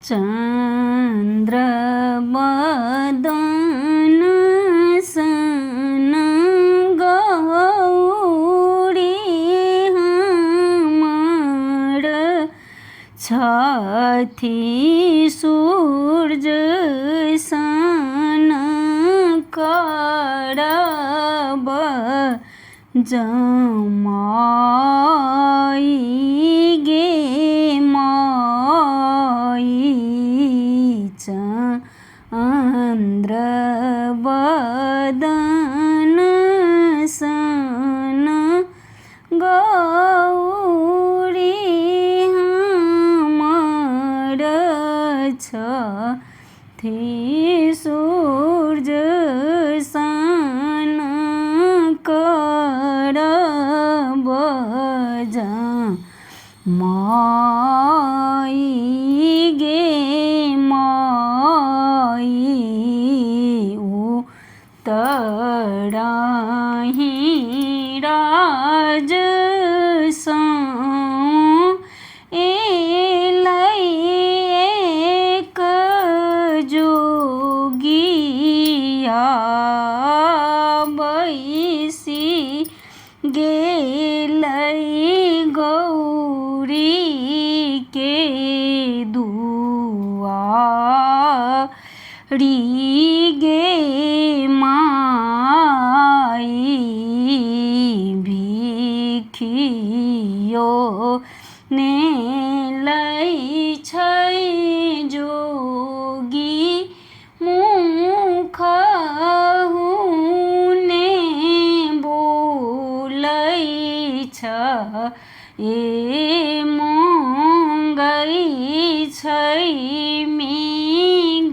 चंद्र बदन सन गौरी हमर छथि सूरज सन करब जमाई गे माई। चंद्र बदन सन गौरी हमर छथि सूरज सन करब जमाई गे माई। उतरहि राजसँ एलै एक जोगिया बैसी गेलै गौरी के दुआरी गे माई। भिखियो ने लै छै जोगी मुखहु ने बोलै छ ए मंगै छै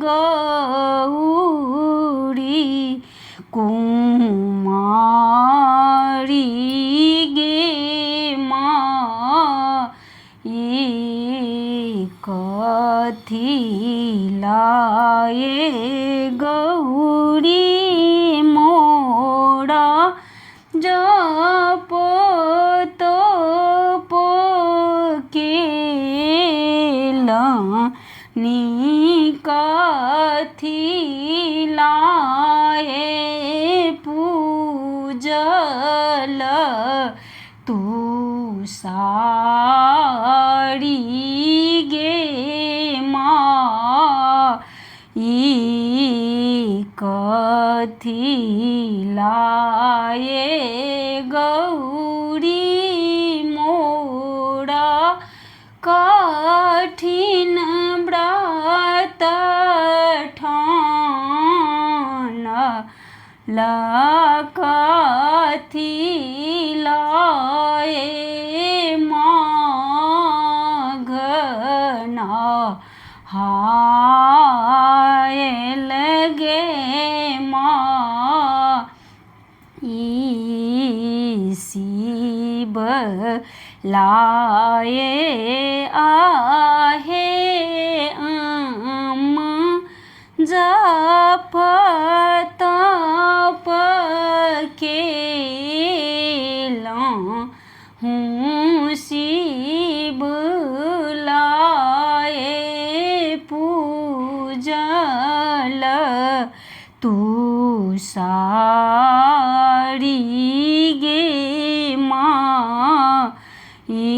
गौरी कुमारी गे माई। कथी लाए गौरी मोरा जप तप केलनि कथी लाए पूजल तू सारी गे माई। कथी लाए गौरी मोरा कठिन व्रत ठानल कथी लाए माघना हायल गे माई। शिव लाए आहे जप तप केलहुँ शिव लाए पूजल तू सारी गे माई।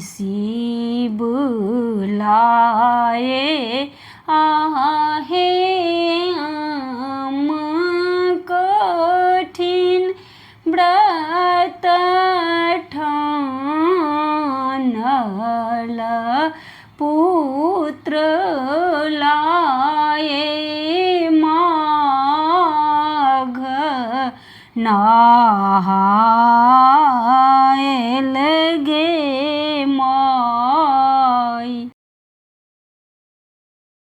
शिव लाए आहे कठिन व्रत ठानल पुत्र लाए माघ नहायल गे